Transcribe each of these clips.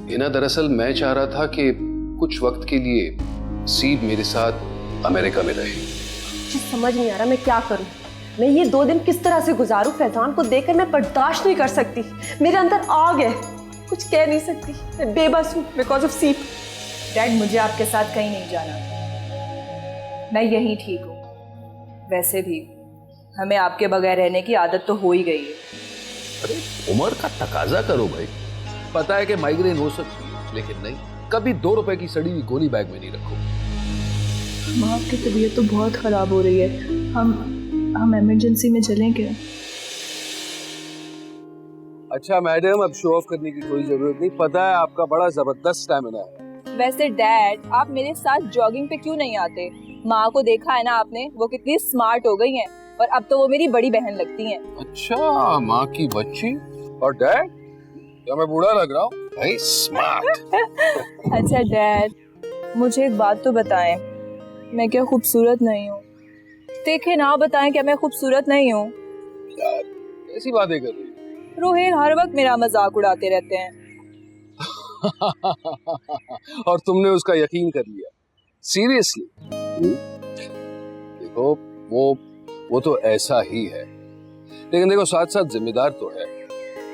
हिना, दरअसल मैं चाह रहा था कि कुछ वक्त के लिए सीब मेरे साथ अमेरिका में रहे। मुझे समझ नहीं आ रहा मैं क्या करूं। मैं ये 2 दिन किस तरह से गुजारूं? फैजान को देखकर मैं बर्दाश्त नहीं कर सकती। मेरे अंदर आग है, कुछ कह नहीं सकती। मैं बेबस हूं बिकॉज ऑफ सीप। डैड, मुझे आपके साथ कहीं नहीं जाना, मैं यहीं ठीक हूँ। वैसे भी हमें आपके बगैर रहने की आदत तो हो ही गई है। अरे उम्र का तकाजा करो भाई। पता है कि माइग्रेन हो सकती है, लेकिन नहीं, कभी 2 रुपए की सड़ी हुई गोली बैग में नहीं रखो। माँ की तबीयत तो बहुत खराब हो रही है, हम इमरजेंसी में चलें क्या? अच्छा मैडम, अब शो ऑफ करने की कोई जरूरत नहीं, पता है आपका बड़ा जबरदस्त स्टैमिना है। वैसे डैड, आप मेरे साथ जॉगिंग पे क्यों नहीं आते? माँ को देखा है ना आपने, वो कितनी स्मार्ट हो गई हैं, और अब तो वो मेरी बड़ी बहन लगती हैं। अच्छा, माँ की बच्ची। और डैड, क्या मैं बूढ़ा लग रहा हूँ? भाई स्मार्ट। अच्छा डैड, मुझे एक बात तो बताएं, मैं क्या खूबसूरत नहीं हूँ? देखे ना, बताएं क्या मैं खूबसूरत नहीं हूँ? यार ऐसी बातें कर रही रोहेल हर वक्त मेरा मजाक उड़ाते रहते हैं। और तुमने उसका यकीन कर लिया? सीरियसली? देखो वो तो ऐसा ही है, लेकिन देखो साथ साथ जिम्मेदार तो है।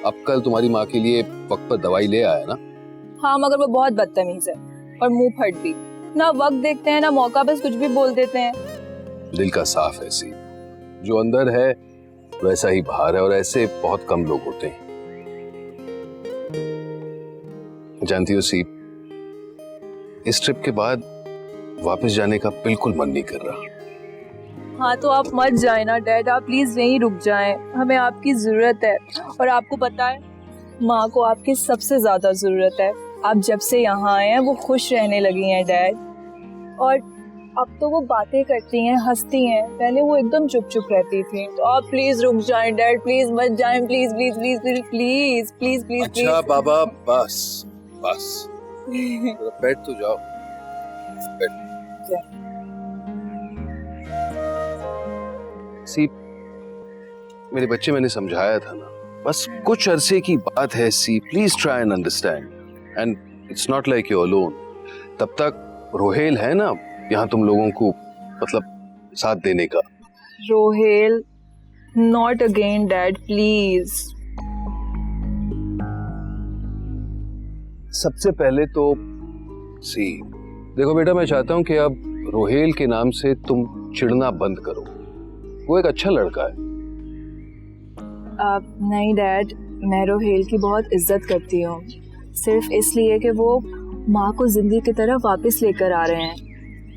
अब कल तुम्हारी माँ के लिए वक्त पर दवाई ले आया ना? हाँ, मगर वो बहुत बदतमीज है और मुंह फट भी। ना वक्त देखते हैं ना मौका, बस कुछ भी बोल देते हैं। दिल का साफ है सी, जो अंदर है वैसा ही बाहर है, और ऐसे बहुत कम लोग होते हैं। जानती हो सी, इस ट्रिप के बाद वापस जाने का बिल्कुल मन नहीं कर रहा। हाँ तो आप मत जाए ना डैड, आप प्लीज यहीं रुक जाएं, हमें आपकी जरूरत है। और आपको पता है, माँ को आपकी सबसे ज्यादा जरूरत है। आप जब से यहाँ आए हैं वो खुश रहने लगी हैं डैड, और अब तो वो बातें करती हैं, हंसती हैं। पहले वो एकदम चुप चुप रहती थी। तो आप प्लीज रुक जाएं डैड, प्लीज मत जाएं, please please please please please please please. अच्छा बाबा, बस बस बैठ तो जाओ, बैठ। सी, मेरे बच्चे, मैंने समझाया था ना, बस कुछ अरसे की बात है see, please try and understand, and it's not like you alone. तब तक रोहेल है ना यहाँ तुम लोगों को, मतलब साथ देने का। Rohel, not again dad, please. सबसे पहले तो सी, देखो बेटा, मैं चाहता हूँ कि अब रोहेल के नाम से तुम चिढ़ना बंद करो। वो एक अच्छा लड़का है। नहीं डैड, मैं रोहेल की बहुत इज्जत करती हूँ, सिर्फ इसलिए कि वो माँ को जिंदगी की तरफ वापस लेकर आ रहे हैं,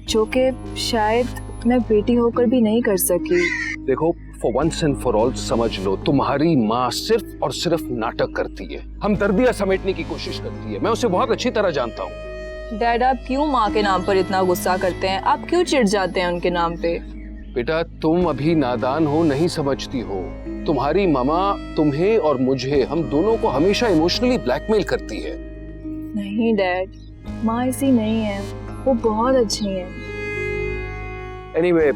जो कि शायद मैं बेटी होकर भी नहीं कर सकी। देखो, for once and for all समझ लो, तुम्हारी माँ सिर्फ और सिर्फ नाटक करती है, हमदर्दियां समेटने की कोशिश करती है। मैं उसे बहुत अच्छी तरह जानता हूँ। डैड, आप क्यों माँ के नाम पर इतना गुस्सा करते हैं? आप क्यों चिढ़ जाते हैं उनके नाम पे? बेटा, तुम अभी नादान हो, नहीं समझती हो। तुम्हारी मामा तुम्हें और मुझे, हम दोनों को हमेशा इमोशनली ब्लैकमेल करती है। नहीं डैड, माँ ऐसी नहीं है, वो बहुत अच्छी है। एनीवे,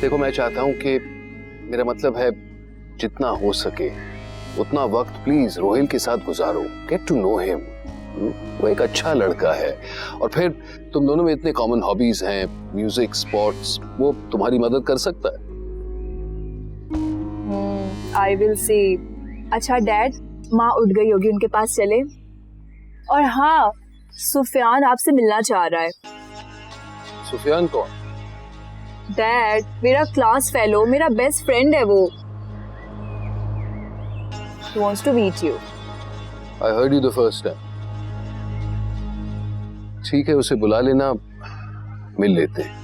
देखो मैं चाहता हूँ कि, मेरा मतलब है, जितना हो सके उतना वक्त प्लीज रोहिल के साथ गुजारो, गेट टू नो हिम। वो एक अच्छा लड़का है, और फिर तुम दोनों में इतने कॉमन हॉबीज हैं, म्यूजिक, स्पोर्ट्स, वो तुम्हारी मदद कर सकता है। I will see. अच्छा डैड, माँ उठ गई होगी, उनके पास चले। और हाँ, सुफियान आपसे मिलना चाह रहा है। सुफियान कौन? डैड, मेरा क्लास फेलो, मेरा बेस्ट फ्रेंड है वो। He wants to meet you. I heard you the first time. ठीक है, उसे बुला लेना, मिल लेते हैं।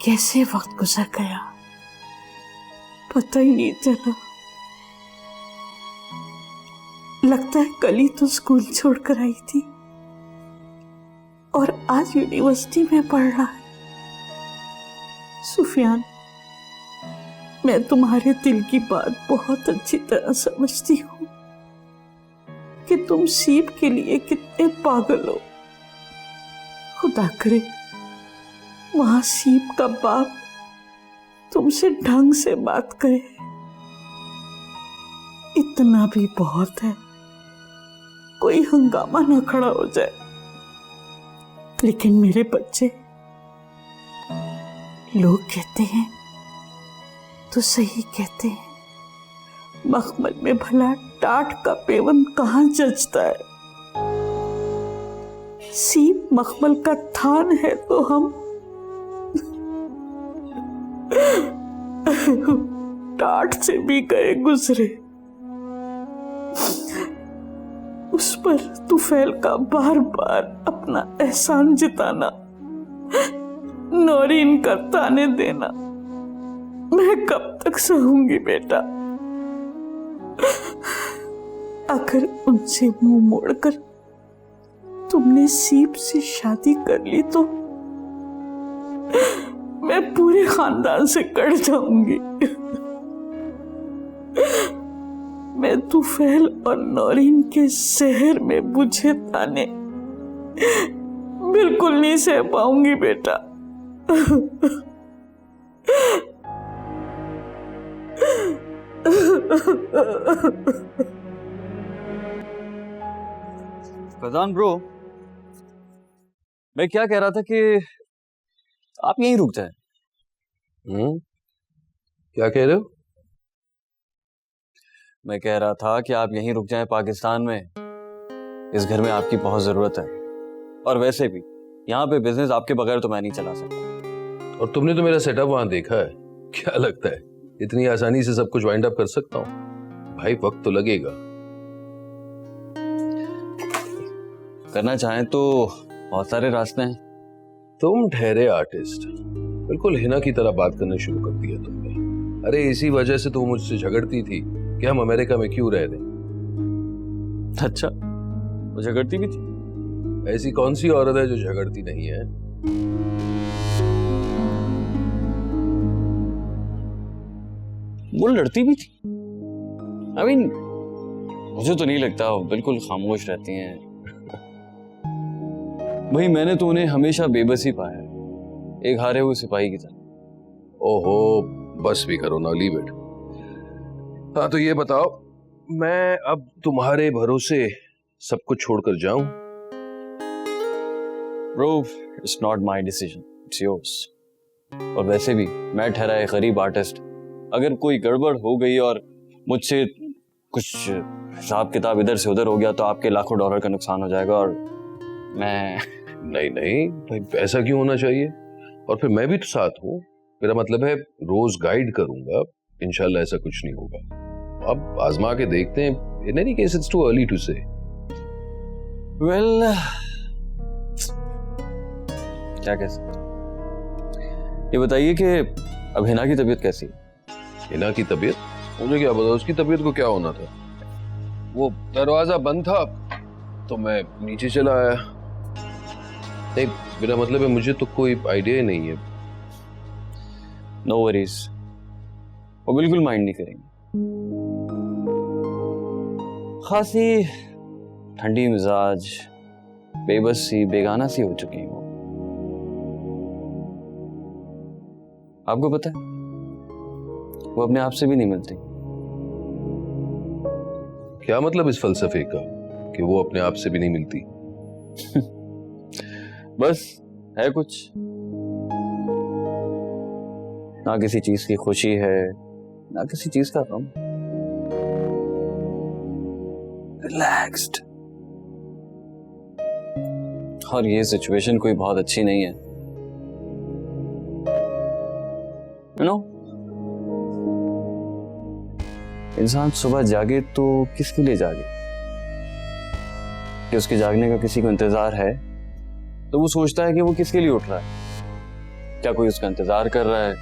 कैसे वक्त गुजर गया, पता ही नहीं चला। लगता है कल ही तो स्कूल छोड़कर आई थी और आज यूनिवर्सिटी में पढ़ रहा है। सुफियान, मैं तुम्हारे दिल की बात बहुत अच्छी तरह समझती हूँ कि तुम सीप के लिए कितने पागल हो। खुदा करे वहां सीप का बाप तुमसे ढंग से बात करे, इतना भी बहुत है, कोई हंगामा ना खड़ा हो जाए। लेकिन मेरे बच्चे, लोग कहते हैं तो सही कहते हैं, मखमल में भला टाट का पेवन कहां जचता है। सीप मखमल का थान है तो हम टाट से भी गए गुजरे। उस पर तुफैल का बार बार अपना एहसान जिताना, नौरीन का ताने देना, मैं कब तक सहूंगी बेटा। अगर उनसे मुंह मोड़कर तुमने सीप से शादी कर ली तो मैं पूरे खानदान से कट जाऊंगी। मैं तुफैल और नौरीन के शहर में बुझे ताने बिल्कुल नहीं सह पाऊंगी बेटा। फैजान ब्रो, मैं क्या कह रहा था कि आप यहीं रुक जाए। क्या कह रहे हो? मैं कह रहा था कि आप यहीं रुक जाएं पाकिस्तान में, इस घर में आपकी बहुत जरूरत है। और वैसे भी यहाँ पे बिजनेस आपके बगैर तो मैं नहीं चला सकता। और तुमने तो मेरा सेटअप वहां देखा है, क्या लगता है इतनी आसानी से सब कुछ वाइंड अप कर सकता हूँ? भाई वक्त तो लगेगा। करना चाहें तो बहुत सारे रास्ते हैं। तुम ठहरे आर्टिस्ट, बिल्कुल हिना की तरह बात करना शुरू कर दिया तुमने। अरे इसी वजह से तो मुझसे झगड़ती थी कि हम अमेरिका में क्यों रह रहे। अच्छा, वो झगड़ती भी थी? ऐसी कौन सी औरत है जो झगड़ती नहीं है? वो लड़ती भी थी। I mean, मुझे तो नहीं लगता, वो बिल्कुल खामोश रहती हैं। भाई मैंने तो उन्हें हमेशा बेबस ही पाया है, एक हारे हुए सिपाही की तरह। ओहो, बस भी करो ना, लीव इट। हाँ तो ये बताओ, मैं अब तुम्हारे भरोसे सब कुछ छोड़कर जाऊं? Bro, it's not my decision, it's yours. और वैसे भी मैं ठहरा एक गरीब आर्टिस्ट, अगर कोई गड़बड़ हो गई और मुझसे कुछ हिसाब किताब इधर से उधर हो गया तो आपके लाखों डॉलर का नुकसान हो जाएगा। और मैं नहीं नहीं भाई, ऐसा क्यों होना चाहिए? और फिर मैं भी तो साथ हूँ। मेरा मतलब है रोज गाइड करूंगा, इंशाल्लाह ऐसा कुछ नहीं होगा। अब आजमा के देखते हैं। In any case it's too early to say. Well, क्या कह सकते। ये बताइए कि अब हिना की तबीयत कैसी है? हिना की तबीयत? मुझे क्या पता उसकी तबीयत को क्या होना था। वो दरवाजा बंद था तो मैं नीचे चला आया। नहीं, मेरा मतलब है मुझे तो कोई आइडिया ही नहीं है। नो वरीज, वो बिल्कुल माइंड नहीं करेंगे। खासी ठंडी मिजाज, बेबस सी, बेगाना सी हो चुकी है वो। आपको पता है वो अपने आप से भी नहीं मिलती। क्या मतलब इस फलसफे का कि वो अपने आप से भी नहीं मिलती? बस है कुछ, ना किसी चीज की खुशी है ना किसी चीज का गम। रिलैक्स्ड। और ये सिचुएशन कोई बहुत अच्छी नहीं है, यू नो। इंसान सुबह जागे तो किसके लिए जागे? कि उसके जागने का किसी को इंतजार है तो वो सोचता है कि वो किसके लिए उठ रहा है, क्या कोई उसका इंतजार कर रहा है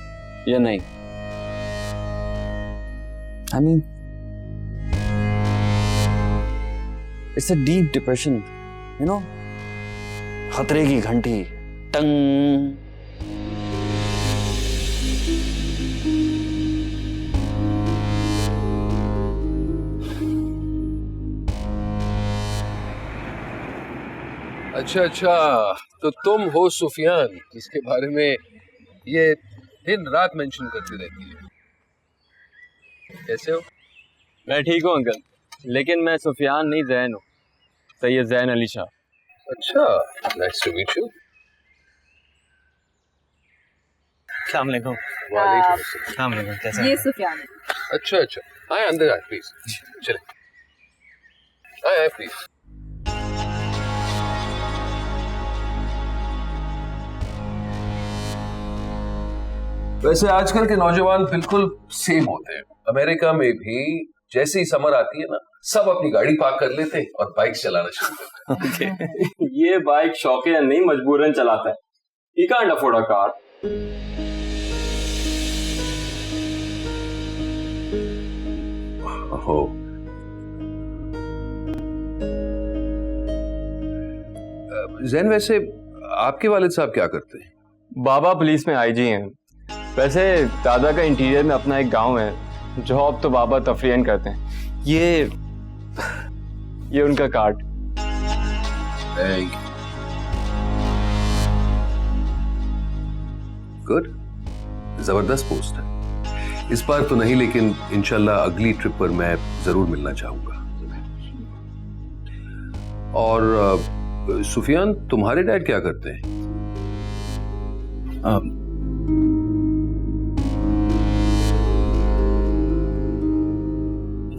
या नहीं। I mean, it's a deep depression, you know, खतरे की घंटी टंग। अच्छा अच्छा, तो तुम हो सुफियान जिसके बारे में ये दिन रात मेंशन करती रहती है। कैसे हो? मैं ठीक हूँ अंकल, लेकिन मैं सुफियान नहीं, जैन हूँ, सैयद जैन अली शाह। अच्छा, नाइस टू मीट यू। अस्सलाम वालेकुम। वालेकुम अस्सलाम। अस्सलाम वालेकुम, कैसे ये हैं? सुफियान है। अच्छा अच्छा, आए अंदर आए प्लीज, चले आए प्लीज। वैसे आजकल के नौजवान बिल्कुल सेम होते हैं। अमेरिका में भी जैसे ही समर आती है ना, सब अपनी गाड़ी पार्क कर लेते हैं और बाइक चलाना शुरू करते हैं। ये बाइक शौकिया नहीं, मजबूरन चलाता है। He can't afford a car. हो जैन, वैसे आपके वालिद साहब क्या करते हैं? बाबा पुलिस में आईजी हैं। वैसे दादा का इंटीरियर में अपना एक गांव है, जॉब तो बाबा तफरीहन करते हैं। ये उनका कार्ड। गुड, जबरदस्त पोस्ट है। इस बार तो नहीं, लेकिन इंशाल्लाह अगली ट्रिप पर मैं जरूर मिलना चाहूंगा। और सुफियान, तुम्हारे डैड क्या करते हैं?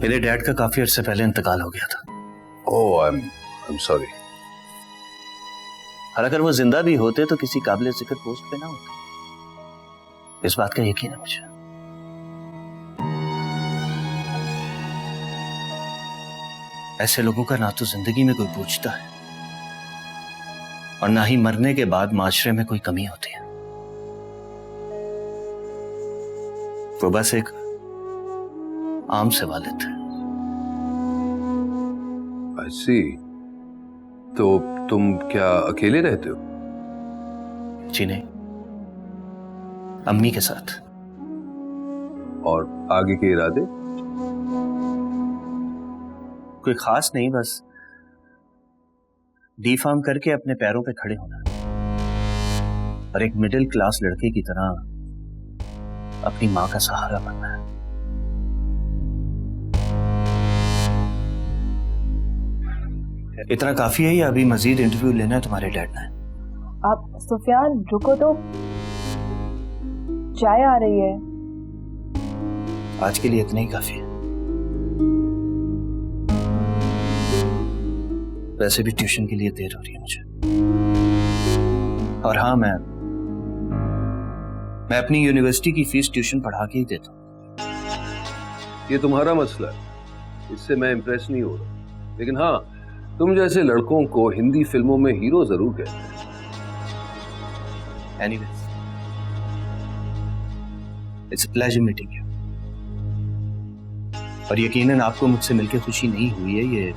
मेरे डैड का काफी अर्से पहले इंतकाल हो गया था। ओह, आई एम सॉरी। और अगर वो जिंदा भी होते तो किसी काबिल जिक्र पोस्ट पे ना होते, इस बात का यकीन है मुझे। ऐसे लोगों का ना तो जिंदगी में कोई पूछता है और ना ही मरने के बाद माशरे में कोई कमी होती है। वो बस एक आम से वालिद है। आई सी। तो तुम क्या अकेले रहते हो? जी नहीं, अम्मी के साथ। और आगे के इरादे? कोई खास नहीं, बस डी फार्म करके अपने पैरों पे खड़े होना और एक मिडिल क्लास लड़के की तरह अपनी मां का सहारा बनना है। इतना काफी है या अभी मजीद इंटरव्यू लेना है तुम्हारे डैड ने? आप सुफियान रुको तो, चाय आ रही है। आज के लिए इतना ही काफी है। वैसे भी ट्यूशन के लिए देर हो रही है मुझे। और हाँ, मैं अपनी यूनिवर्सिटी की फीस ट्यूशन पढ़ा के ही देता हूँ। ये तुम्हारा मसला है, इससे मैं इंप्रेस नहीं हो रहा। लेकिन हाँ, तुम जैसे लड़कों को हिंदी फिल्मों में हीरो जरूर कहते हैं। Anyways, it's a pleasure meeting you. और यकीनन आपको मुझसे मिलकर खुशी नहीं हुई है, ये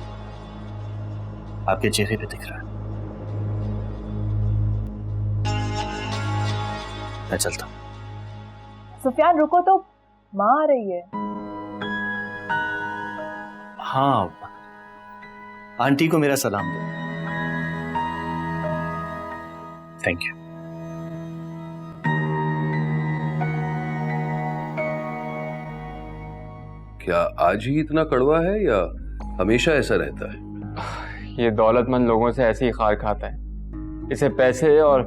आपके चेहरे पे दिख रहा है। मैं चलता हूं। सुफियान रुको तो, माँ आ रही है। हाँ, आंटी को मेरा सलाम दो। Thank you. क्या आज ही इतना कड़वा है या हमेशा ऐसा रहता है? ये दौलतमंद लोगों से ऐसे ही खार खाता है। इसे पैसे और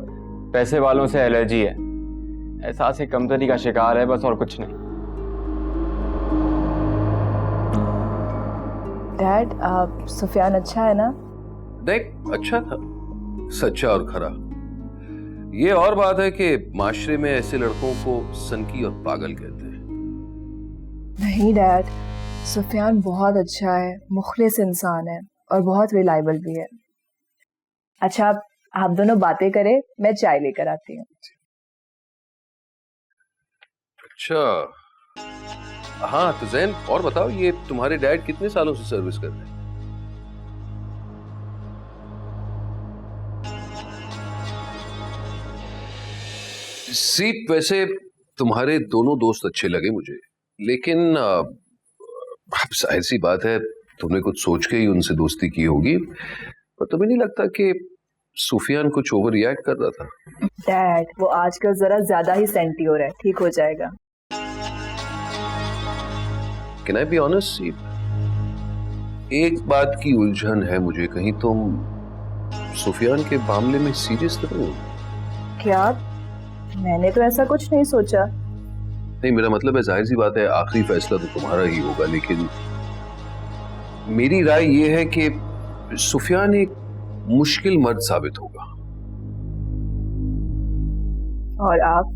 पैसे वालों से एलर्जी है। एहसास कमतरी का शिकार है बस, और कुछ नहीं। डैड, सुफियान अच्छा है ना? देख, अच्छा था, सच्चा और खरा। ये और बात है कि माशरे में ऐसे लड़कों को सनकी और पागल कहते हैं। नहीं डैड, सुफियान बहुत अच्छा है, मुखलिस इंसान है और बहुत रिलायबल भी है। अच्छा, आप दोनों बातें करें, मैं चाय लेकर आती हूँ। अच्छा, हाँ तो जैन, और बताओ, ये तुम्हारे डैड कितने सालों से सर्विस कर रहे हैं? सीप, वैसे तुम्हारे दोनों दोस्त अच्छे लगे मुझे, लेकिन अब जाहिर सी बात है तुमने कुछ सोच के ही उनसे दोस्ती की होगी, पर तुम्हें नहीं लगता कि सुफियान कुछ ओवर रिएक्ट कर रहा था? डैड, वो आजकल जरा ज्यादा ही सेंटी हो रहा है, ठीक हो जाएगा। कैन आई बी ऑनेस्ट सीप, एक बात की उलझन है मुझे, कहीं तुम सुफियान के मामले में सीरियस तो नहीं हो? क्या? मैंने तो ऐसा कुछ नहीं सोचा। नहीं, मेरा मतलब है जाहिर सी बात है आखिरी फैसला तो तुम्हारा ही होगा, लेकिन मेरी राय ये है कि सुफियान एक मुश्किल मर्द साबित होगा। और आप?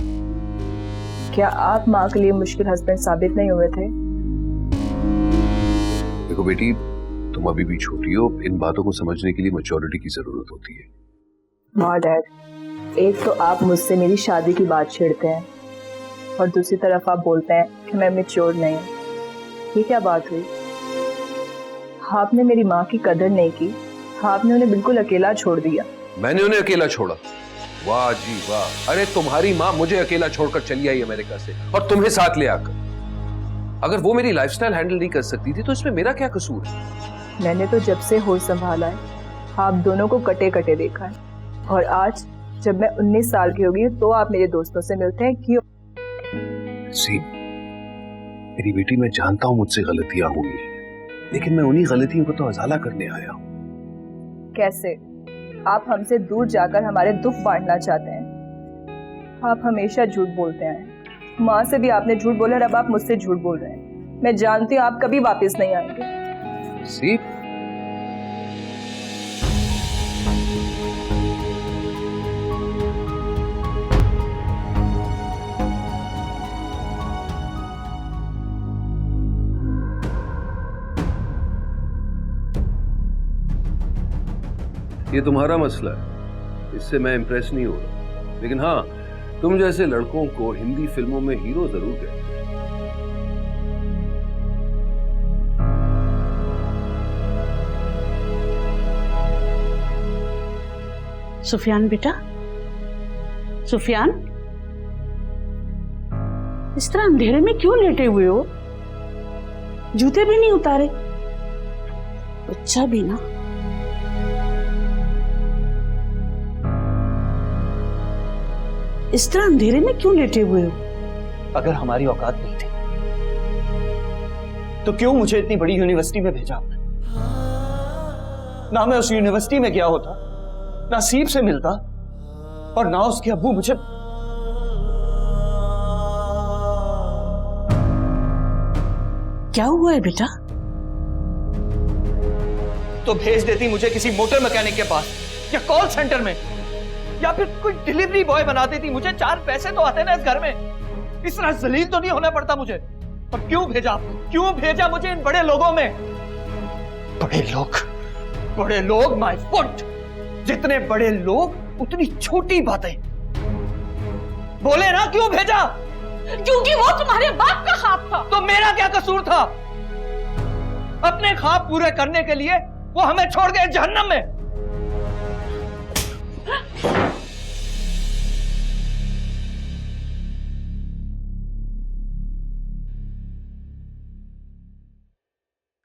क्या आप माँ के लिए मुश्किल हस्बैंड साबित नहीं हुए थे? देखो बेटी, तुम अभी भी छोटी हो, इन बातों को समझने के लिए मैच्योरिटी की जरूरत होती है। हाँ डैड, एक तो आप मुझसे मेरी शादी की बात छेड़ते हैं और दूसरी तरफ आप बोलते हैं कि मैं मैच्योर नहीं हूँ। ये क्या बात हुई? आपने मेरी माँ की कदर नहीं की, आपने उन्हें बिल्कुल अकेला छोड़ दिया। मैंने उन्हें अकेला छोड़ा? वाह जी वाह! अरे तुम्हारी माँ मुझे अकेला छोड़कर चली आई अमेरिका से, और तुम्हें साथ ले आकर। अगर वो मेरी लाइफस्टाइल हैंडल नहीं कर सकती थी तो इसमें मेरा क्या कसूर है? मैंने तो जब से होश संभाला है आप दोनों को कटे कटे देखा है, और आज जब मैं 19 साल की होगी तो आप मेरे दोस्तों से मिलते हैं। क्यों? सी, मेरी बेटी, मैं जानता हूं मुझसे गलतियां हुई, लेकिन मैं उन्हीं गलतियों को तो अजाला करने आया हूं। कैसे? आप हमसे दूर जाकर हमारे दुख बांटना चाहते हैं। आप हमेशा झूठ बोलते हैं, माँ से भी आपने झूठ बोला और अब आप मुझसे झूठ बोल रहे हैं। मैं जानती हूँ आप कभी वापस नहीं आएंगे। सी, ये तुम्हारा मसला है, इससे मैं इंप्रेस नहीं हो रहा, लेकिन हाँ, तुम जैसे लड़कों को हिंदी फिल्मों में हीरो जरूर कहते हैं। सुफियान बेटा, सुफियान, इस तरह अंधेरे में क्यों लेटे हुए हो? जूते भी नहीं उतारे? बच्चा भी ना। इस तरह अंधेरे में क्यों लेटे हुए हो? अगर हमारी औकात नहीं थी तो क्यों मुझे इतनी बड़ी यूनिवर्सिटी में भेजा आपने? ना मैं उस यूनिवर्सिटी में गया होता, ना सीप से मिलता, और ना उसके अब्बू मुझे। क्या हुआ है बेटा? तो भेज देती मुझे किसी मोटर मैकेनिक के पास, या कॉल सेंटर में, या फिर कोई डिलीवरी बॉय बना देती। मुझे 4 पैसे तो आते ना इस घर में। इस तरह जलील तो नहीं होना पड़ता मुझे। और क्यों भेजा? क्यों भेजा मुझे इन बड़े लोगों में? बड़े लोग माय फुट। जितने बड़े लोग उतनी छोटी बातें। बोले ना क्यों भेजा? क्योंकि वो तुम्हारे बाप का ख्वाब था। तो मेरा क्या कसूर था? अपने ख्वाब पूरे करने के लिए वो हमें छोड़ गए जहन्नम में।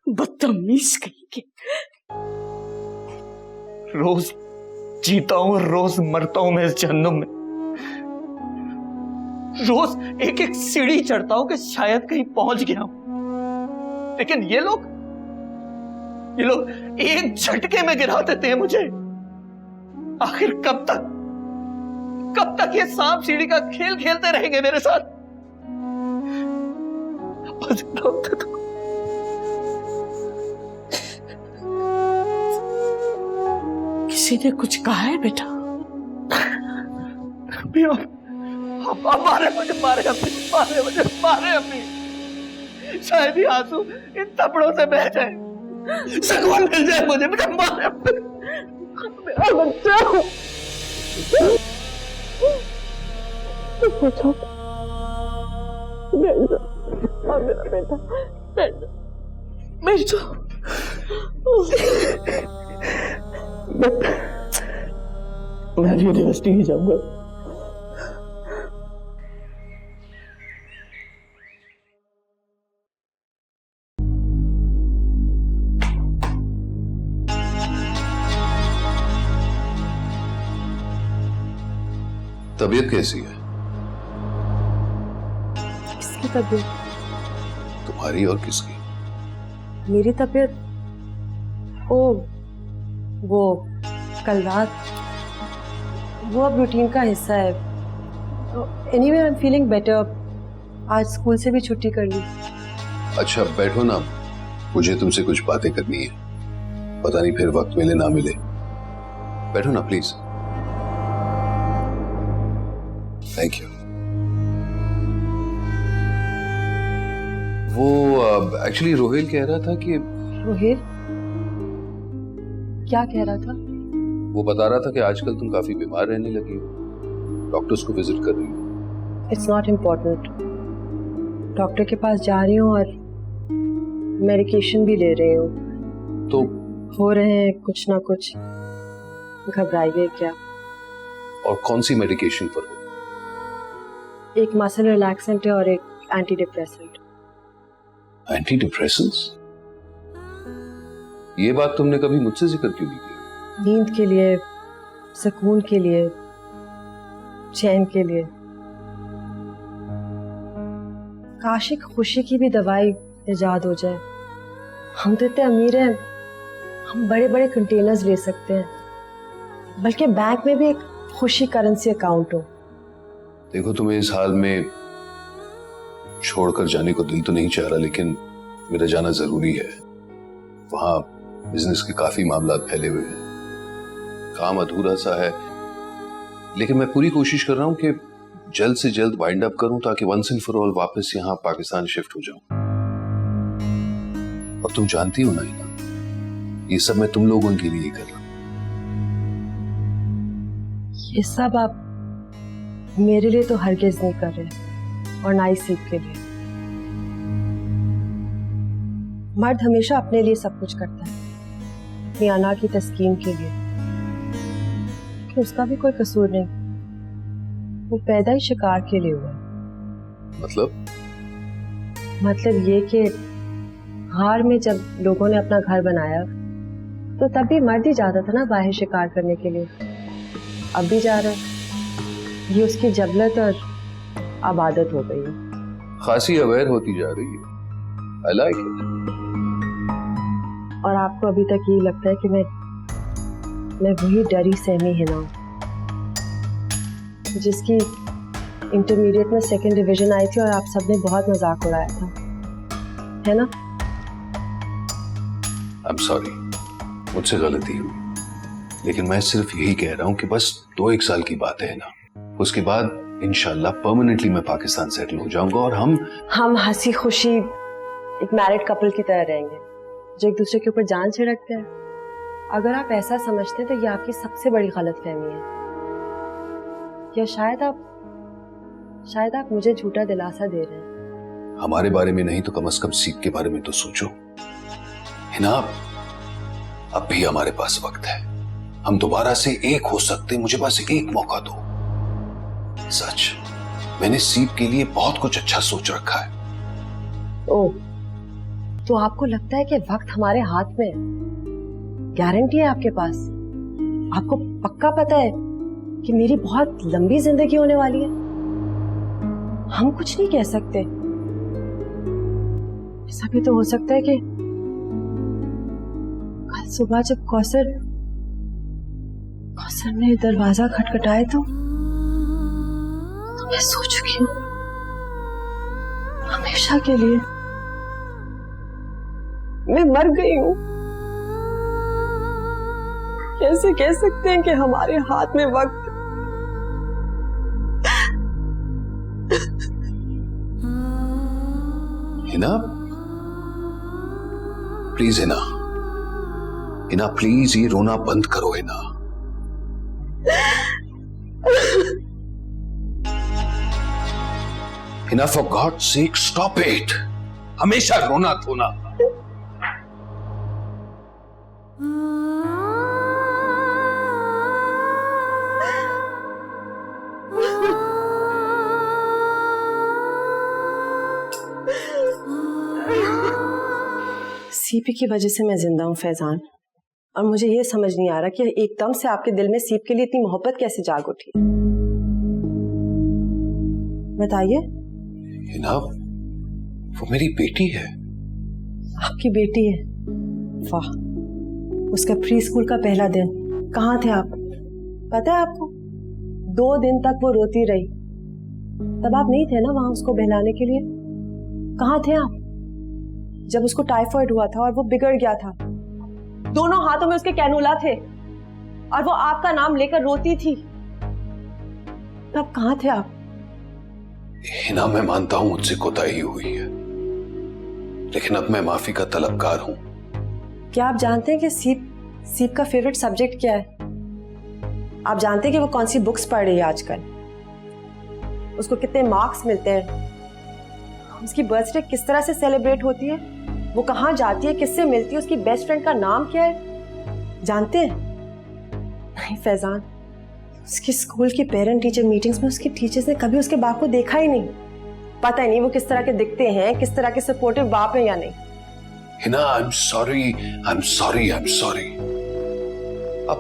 बदतमीज कहीं के। रोज जीता हूं, रोज मरता हूं मैं इस जहन्नुम में। रोज एक एक सीढ़ी चढ़ता हूं कि शायद कहीं पहुंच गया हूं, लेकिन ये लोग एक झटके में गिरा देते हैं मुझे। आखिर कब तक ये सांप सीढ़ी का खेल खेलते रहेंगे मेरे साथ? किसी ने कुछ कहा है बेटा? मारे अम्मी। शायद ही आंसू इन थप्पड़ों से बह जाए, सुकून मिल जाए मुझे मारे। मेरा बच्चा मेरा बेटा मैं यूनिवर्सिटी ही जाऊंगा। तबीयत कैसी है किसकी तबीयत? तुम्हारी और किसकी? मेरी तबीयत? ओ, वो कल रात, वो अब रूटीन का हिस्सा है। Anyway I am feeling better. आज स्कूल से भी छुट्टी कर ली। अच्छा बैठो ना, मुझे तुमसे कुछ बातें करनी है, पता नहीं फिर वक्त मिले ना मिले। बैठो ना प्लीज। Thank you. वो एक्चुअली रोहिल कह रहा था कि रोहिल क्या कह रहा था? वो बता रहा था कि आजकल तुम काफी बीमार रहने लगी हो, डॉक्टर्स को विजिट कर रही हो। It's not important. डॉक्टर के पास जा रही हूँ और मेडिकेशन भी ले रही हूँ। तो हो रहे हैं कुछ ना कुछ, घबराइए क्या। और कौन सी मेडिकेशन पर हो? एक मसल रिलैक्सेंट है और एक एंटी डिप्रेसेंट। Anti depressants? ये बात तुमने कभी मुझसे जिक्र क्यों नहीं किया? नींद के लिए, सुकून के लिए, चैन के लिए। काश एक खुशी की भी दवाई इजाद हो जाए। हम तो इतने अमीर हैं, हम बड़े बड़े कंटेनर्स ले सकते हैं, बल्कि बैंक में भी एक खुशी करेंसी अकाउंट हो। देखो तुम्हें इस हाल में छोड़कर जाने को दिल तो नहीं चाह रहा, लेकिन मेरा जाना जरूरी है। वहां बिजनेस के काफी मामला फैले हुए हैं, काम अधूरा सा है, लेकिन मैं पूरी कोशिश कर रहा हूं कि जल्द से जल्द वाइंड अप करूं ताकि वंस एंड फॉर ऑल वापस यहां पाकिस्तान शिफ्ट हो जाऊं। और तुम जानती हो ना इना, ये सब मैं तुम लोगों के लिए कर रहा हूं। ये सब आप मेरे लिए तो हरगिज नहीं कर रहे, और ना ही सीप के लिए। मर्द हमेशा अपने लिए सब कुछ करता है, अपनी अना की तस्कीन के लिए, कि उसका भी कोई कसूर नहीं। वो पैदा ही शिकार के लिए हुआ। मतलब ये कि हार में जब लोगों ने अपना घर बनाया तो तब भी मर्द ही जाता था ना बाहर शिकार करने के लिए। अब भी जा रहा है। ये उसकी जबलत और अब आदत हो गई है। खासी अवेयर होती जा रही है। I like it. और आपको अभी तक ये लगता है कि मैं वही डरी सहमी है ना, जिसकी इंटरमीडिएट में 2nd डिवीजन आई थी और आप सबने बहुत मजाक उड़ाया था, है ना? I'm sorry, मुझसे गलती हुई, लेकिन मैं सिर्फ यही कह रहा हूं कि बस 2-1 साल की बात है ना, उसके बाद इंशाल्लाह परमानेंटली मैं पाकिस्तान सेटल हो जाऊंगा और हम हंसी खुशी एक मैरिड कपल की तरह रहेंगे जो एक दूसरे के ऊपर जान छिड़कते हैं। अगर आप ऐसा समझते हैं तो ये आपकी सबसे बड़ी गलतफहमी है, या शायद आप मुझे झूठा दिलासा दे रहे हैं। हमारे बारे में नहीं तो कम से कम सीख के बारे में तो सोचो। हिना, अब भी हमारे पास वक्त है, हम दोबारा से एक हो सकते हैं, मुझे बस एक मौका दो। सच, मैंने सीप के लिए बहुत कुछ अच्छा सोच रखा है। ओह, तो आपको लगता है कि वक्त हमारे हाथ में है? गारंटी है आपके पास? आपको पक्का पता है कि मेरी बहुत लंबी जिंदगी होने वाली है? हम कुछ नहीं कह सकते। ऐसा भी तो हो सकता है कि कल सुबह जब कौसर ने दरवाजा खटखटाए तो मैं सो चुकी हूँ हमेशा के लिए। मैं मर गई हूँ। कैसे कह सकते हैं कि हमारे हाथ में वक्त? हिना, प्लीज हिना, हिना प्लीज ये रोना बंद करो Hina. Hina, for God sake stop it. हमेशा रोना धोना। सीपी की वजह से मैं जिंदा हूँ फैजान, और मुझे ये समझ नहीं आ रहा कि एकदम से आपके दिल में सीप के लिए इतनी मोहब्बत कैसे जाग उठी। बताइए। हिना, वो मेरी बेटी है। आपकी बेटी है? वाह, उसका प्री स्कूल का पहला दिन, कहाँ थे आप? पता है आपको, 2 दिन तक वो रोती रही। तब आप नहीं थे ना वहां उसको बहलाने के लिए? कहाँ थे आप जब उसको टाइफाइड हुआ था और वो बिगड़ गया था? दोनों हाथों में उसके कैनुला थे और वो आपका नाम लेकर रोती थी। तब कहाँ थे आप? हिना, मैं मानता हूं मुझसे कोताही हुई है, लेकिन अब मैं माफी का तलबगार हूं। क्या आप जानते हैं कि सीप का फेवरेट सब्जेक्ट क्या है? आप जानते हैं कि वो कौन सी बुक्स पढ़ रही है आजकल? उसको कितने मार्क्स मिलते हैं? उसकी बर्थडे किस तरह से सेलिब्रेट होती है? वो कहाँ जाती है, किससे मिलती है, उसकी बेस्ट फ्रेंड का नाम क्या है? जानते हैं? नहीं फैजान, उसकी स्कूल की पेरेंट टीचर मीटिंग्स में उसकी टीचर्स ने कभी उसके बाप को देखा ही नहीं। पता ही नहीं वो किस तरह के दिखते हैं, किस तरह के सपोर्टिव बाप हैं या नहीं। Hina, I am sorry, I am sorry, I am sorry. अब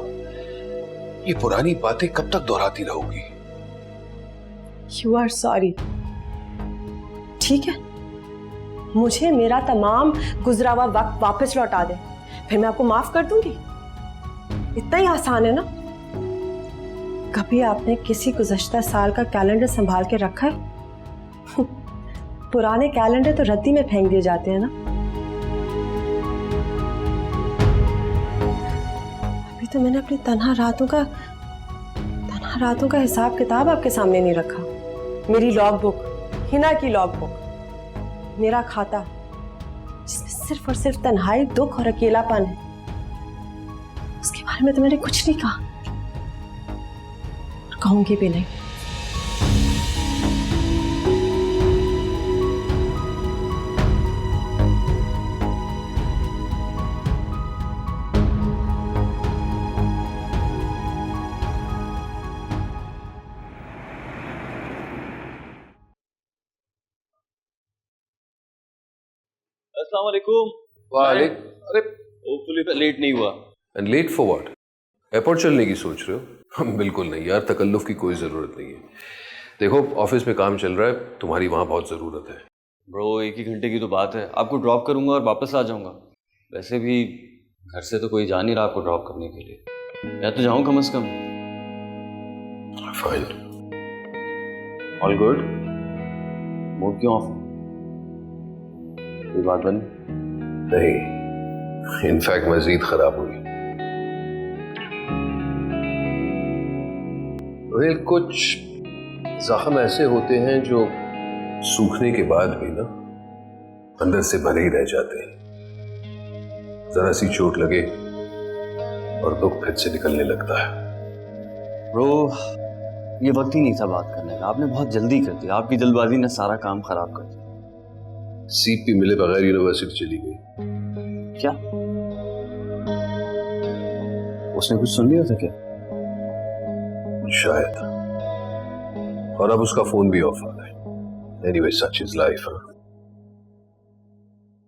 ये पुरानी बातें कब तक दोहराती रहोगी? यू आर सॉरी, ठीक है? मुझे मेरा तमाम गुजरा हुआ वक्त वापस लौटा दे, फिर मैं आपको माफ कर दूंगी। इतना ही आसान है ना? कभी आपने किसी गुज़श्ता साल का कैलेंडर संभाल के रखा है? पुराने कैलेंडर तो रद्दी में फेंक दिए जाते हैं ना। अभी तो मैंने अपनी तन्हा रातों का हिसाब किताब आपके सामने नहीं रखा। मेरी लॉग बुक, हिना की लॉग बुक, मेरा खाता जिसमें सिर्फ और सिर्फ तन्हाई, दुख और अकेलापन है, उसके बारे में तो मैंने कुछ नहीं कहा और कहूंगी भी नहीं। अस्सलाम वालेकुम। वालेकुम। अरे होपफुली लेट नहीं हुआ। And let for what? Airport चलने की सोच रहे हो? हम बिल्कुल नहीं यार, तकल्लुफ की कोई ज़रूरत नहीं है। देखो ऑफिस में काम चल रहा है, तुम्हारी वहाँ बहुत ज़रूरत है। ब्रो 1 ही घंटे की तो बात है, आपको ड्रॉप करूंगा और वापस आ जाऊंगा। वैसे भी घर से तो कोई जा नहीं रहा आपको ड्रॉप करने के लिए, मैं तो जाऊं कम से कम। फाइन। All good? मूड क्यों ऑफ? कोई बात बनी? नहीं, इनफैक्ट मजीद खराब हुई। रोहिल, कुछ जख्म ऐसे होते हैं जो सूखने के बाद भी ना अंदर से भरे ही रह जाते हैं। जरा सी चोट लगे और दुख फिर से निकलने लगता है। ब्रो ये वक्त ही नहीं था बात करने का, आपने बहुत जल्दी कर दिया। आपकी जल्दबाजी ने सारा काम खराब कर दिया। सीप भी मिले बगैर यूनिवर्सिटी चली गई। क्या उसने कुछ सुन लिया था क्या? शायद, और अब उसका फोन भी ऑफ आ रहा है। Anyway, such is life.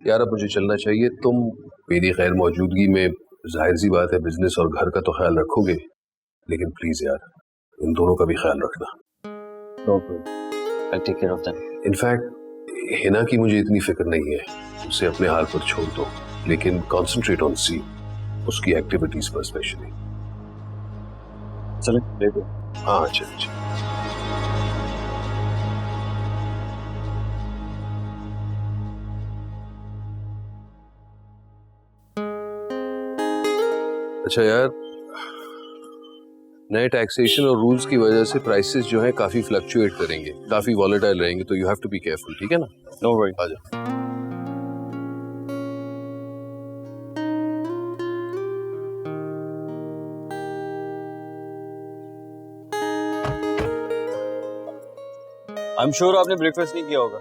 यार अब मुझे चलना चाहिए। तुम मेरी गैर मौजूदगी में जाहिर सी बात है बिजनेस और घर का तो ख्याल रखोगे, लेकिन प्लीज यार इन दोनों का भी ख्याल रखना। I'll take care of them. In fact Hina की मुझे इतनी फिक्र नहीं है, उसे अपने हाल पर छोड़ दो, लेकिन कॉन्सेंट्रेट ऑन सी, उसकी एक्टिविटीज पर स्पेशली। चले देखो। हाँ चलिए। अच्छा यार, नए टैक्सेशन और रूल्स की वजह से प्राइसेस जो है काफी फ्लक्चुएट करेंगे, काफी वॉलेटाइल रहेंगे, तो you have to be careful, ठीक है ना? No worry. आ जाओ। आई एम श्योर आपने ब्रेकफास्ट नहीं किया होगा।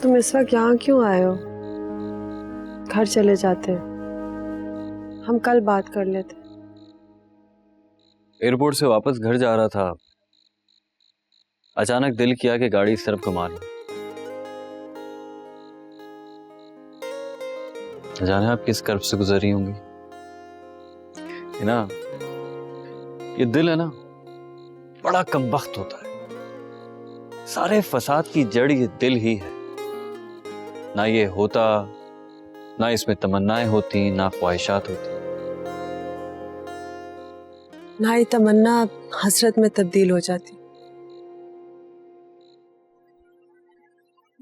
तुम इस वक्त यहाँ क्यों आए हो? घर चले जाते, हम कल बात कर लेते। एयरपोर्ट से वापस घर जा रहा था, अचानक दिल किया कि गाड़ी इस तरफ घुमा लूं। जाने आप किस कर्ब से गुजरी होंगी, है ना? ये दिल है ना, बड़ा कमबख्त होता है। सारे फसाद की जड़ ये दिल ही है। ना ये होता, ना इसमें तमन्नाएं होती, ना ख्वाहिशात होती। ना ये तमन्ना हसरत में तब्दील हो जाती।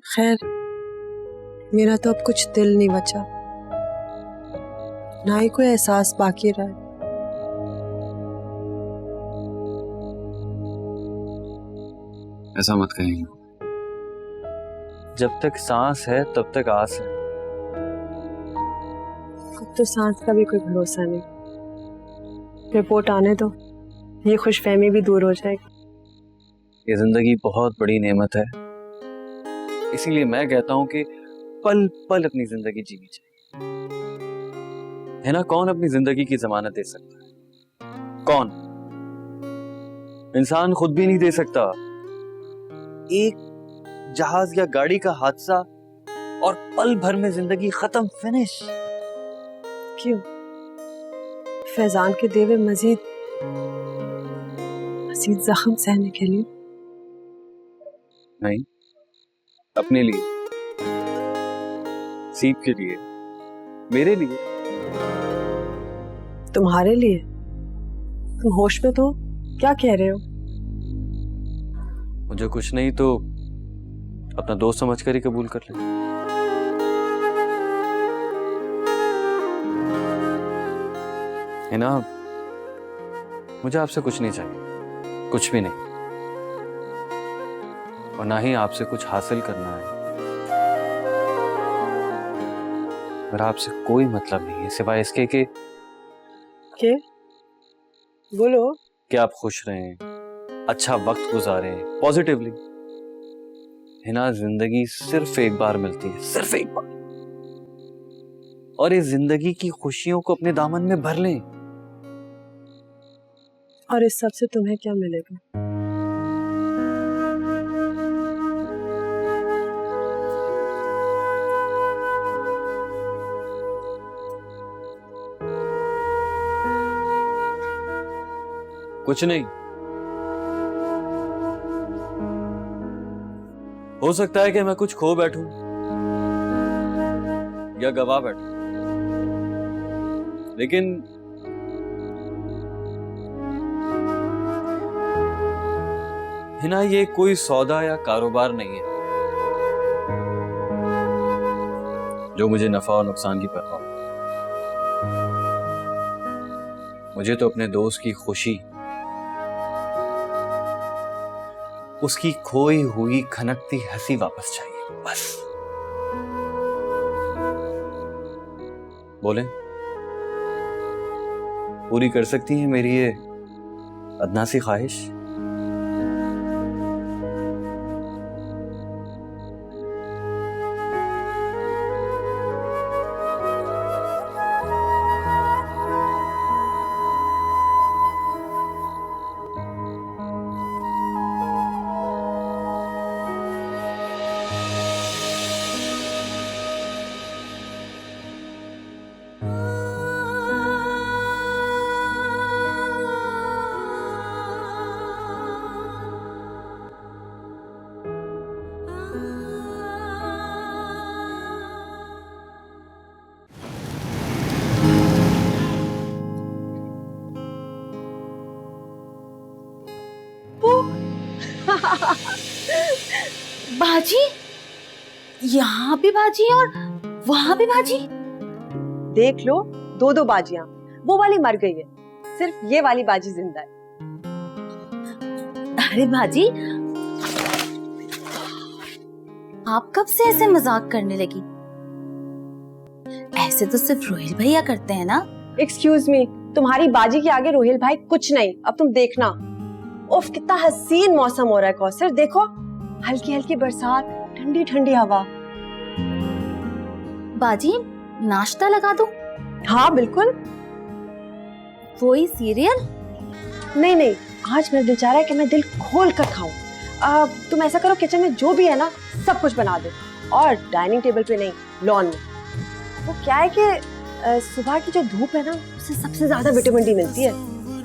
खैर, मेरा तो अब कुछ दिल नहीं बचा, ना ही कोई एहसास बाकी रहा है। ऐसा मत कहिए। जब तक सांस है तब तक आस है। अब तो सांस का भी कोई भरोसा नहीं। रिपोर्ट आने दो, ये खुशफहमी भी दूर हो जाएगी। ये जिंदगी बहुत बड़ी नेमत है, इसीलिए मैं कहता हूं कि पल पल अपनी जिंदगी जीनी चाहिए, है ना? कौन अपनी जिंदगी की जमानत दे सकता है? कौन? इंसान खुद भी नहीं दे सकता। एक जहाज या गाड़ी का हादसा और पल भर में जिंदगी खत्म, फिनिश। क्यों? फैजान के देवे मजीद जख्म सहने के लिए? नहीं, अपने लिए, सीप के लिए, मेरे लिए। तुम्हारे लिए? तुम होश में तो हो? क्या कह रहे हो? मुझे कुछ नहीं तो अपना दोस्त समझकर ही कबूल कर ले। है ना? मुझे आपसे कुछ नहीं चाहिए, कुछ भी नहीं, और ना ही आपसे कुछ हासिल करना है। मेरा आपसे कोई मतलब नहीं है सिवाय इसके कि बोलो। कि आप खुश रहें, अच्छा वक्त गुजारें, पॉजिटिवली। है ना? जिंदगी सिर्फ एक बार मिलती है, सिर्फ एक बार, और इस जिंदगी की खुशियों को अपने दामन में भर लें। और इस सब से तुम्हें क्या मिलेगा? कुछ नहीं। हो सकता है कि मैं कुछ खो बैठूं या गवा बैठूं, लेकिन है ना, ये कोई सौदा या कारोबार नहीं है जो मुझे नफा और नुकसान की परवाह हो। मुझे तो अपने दोस्त की खुशी, उसकी खोई हुई खनकती हंसी वापस चाहिए, बस। बोलें, पूरी कर सकती हैं मेरी ये अदना सी ख्वाहिश? बाजी, यहाँ भी बाजी और वहां भी बाजी। देख लो, दो दो बाजियां। वो वाली मर गई है, सिर्फ ये वाली बाजी जिंदा है। अरे बाजी, आप कब से ऐसे मजाक करने लगी? ऐसे तो सिर्फ रोहिल भैया करते हैं ना। एक्सक्यूज मी, तुम्हारी बाजी के आगे रोहिल भाई कुछ नहीं। अब तुम देखना। उफ, कितना हसीन मौसम हो रहा है कौसर। देखो, हल्की हल्की बरसात, ठंडी ठंडी हवा, बाजी नाश्ता लगा दूं? हाँ बिल्कुल। वही सीरियल? नहीं नहीं, आज मेरा दिल चाह रहा है कि मैं दिल खोल कर खाऊं। तुम ऐसा करो, किचन में जो भी है ना सब कुछ बना दो, और डाइनिंग टेबल पे नहीं, लॉन में। वो क्या है कि सुबह की जो धूप है ना, उससे सबसे ज्यादा विटामिन डी मिलती है।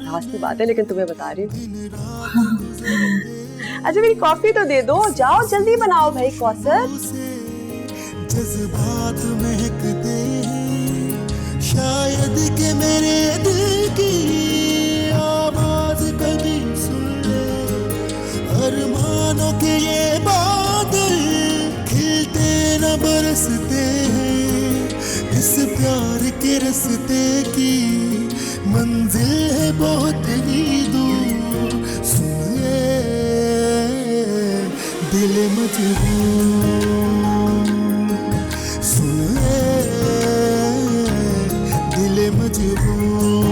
रात की बात है लेकिन तुम्हें बता रही हूँ। अच्छा मेरी कॉफी तो दे दो, जाओ जल्दी बनाओ भाई कौसर। जज्बात महकते हैं, शायद के मेरे दिल की आवाज कभी सुन ले। अरमानों के ये बादल खिलते न बरसते हैं, इस प्यार के रास्ते की मंजिल है बहुत ही दूर। सुन ले दिल मजबूर, सुन ले दिल मजबूर,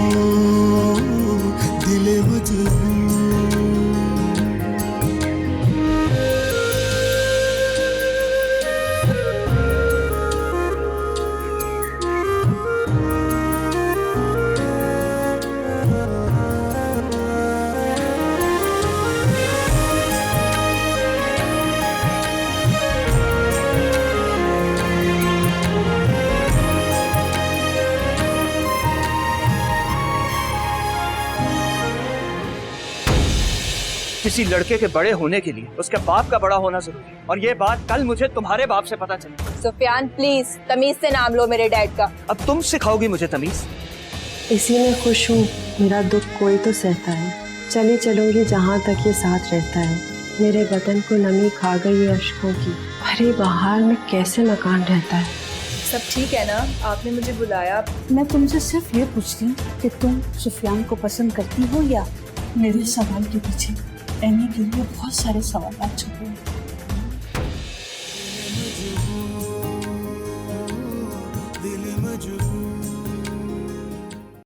दिल मजबूर। किसी लड़के के बड़े होने के लिए उसके बाप का बड़ा होना जरूरी है, और ये बात कल मुझे तुम्हारे बाप से पता चली। सुफियान प्लीज तमीज से नाम लो मेरे डैड का। अब तुम सिखाओगी मुझे तमीज? इसी में खुश हूँ, मेरा दुख कोई तो सहता है। चली चलूंगी जहाँ तक ये साथ रहता है। मेरे बदन को नमी खा गई ये अश्कों की, भरी बहार में कैसे मकान रहता है। सब ठीक है ना? आपने मुझे बुलाया? मैं तुमसे सिर्फ ये पूछती हूँ कि तुम सुफियान को पसंद करती हो या? मेरे सवाल के पीछे एनी के लिए बहुत सारे सवाल छुपे हैं।